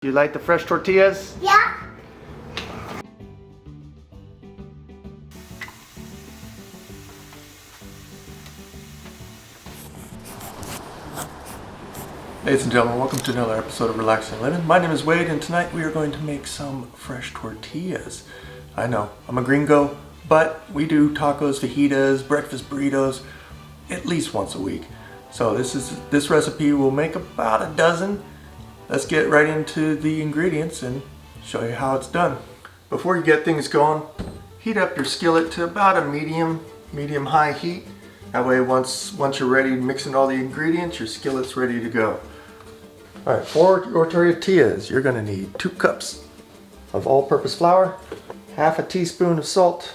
Do you like the fresh tortillas? Yeah. Ladies and gentlemen, welcome to another episode of Relaxing Living. My name is Wade, and tonight we are going to make some fresh tortillas. I know, I'm a gringo, but we do tacos, fajitas, breakfast burritos at least once a week. So this recipe will make about a dozen. Let's get right into the ingredients and show you how it's done. Before you get things going, heat up your skillet to about a medium-high heat. That way once you're ready mixing all the ingredients, your skillet's ready to go. Alright, for your tortillas, you're going to need 2 cups of all-purpose flour, half a teaspoon of salt,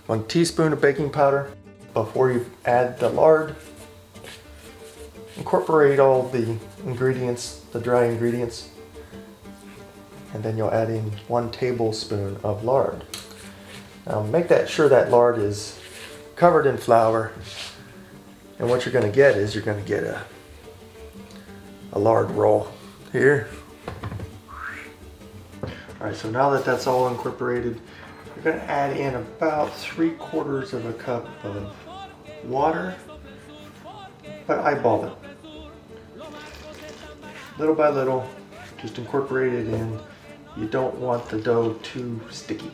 1 teaspoon of baking powder. Before you add the lard, incorporate all the ingredients, the dry ingredients, and then you'll add in 1 tablespoon of lard. Now make sure that lard is covered in flour, and what you're going to get is a lard roll here. Alright, so now that that's all incorporated, you're going to add in about 3/4 of a cup of water, but eyeball it. Little by little, just incorporate it in. You don't want the dough too sticky.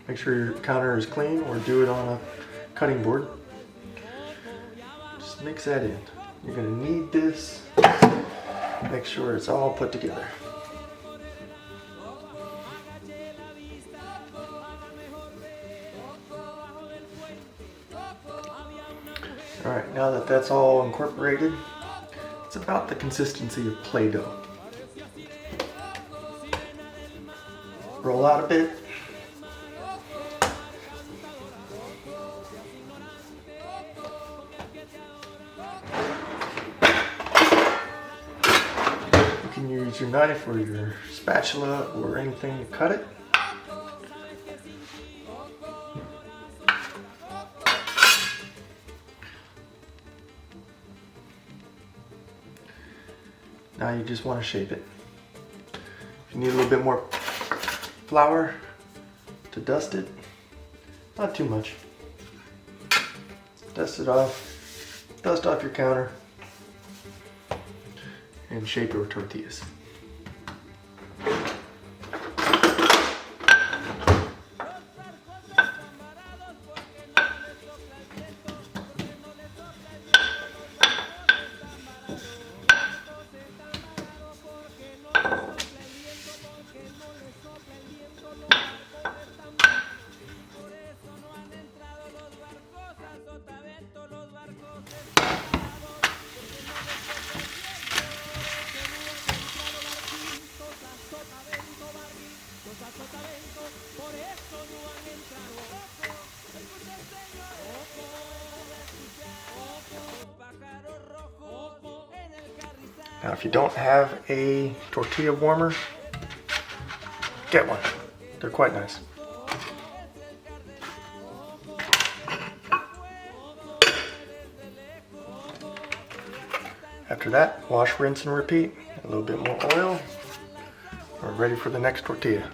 Make sure your counter is clean, or do it on a cutting board. Just mix that in. You're going to knead this. Make sure it's all put together. Alright, now that that's all incorporated, it's about the consistency of Play-Doh. Roll out a bit. You can use your knife or your spatula or anything to cut it. Now you just want to shape it. If you need a little bit more flour to dust it, not too much. Dust it off, dust off your counter, and shape your tortillas. Now if you don't have a tortilla warmer, get one. They're quite nice. After that, wash, rinse, and repeat. A little bit more oil. We're ready for the next tortilla.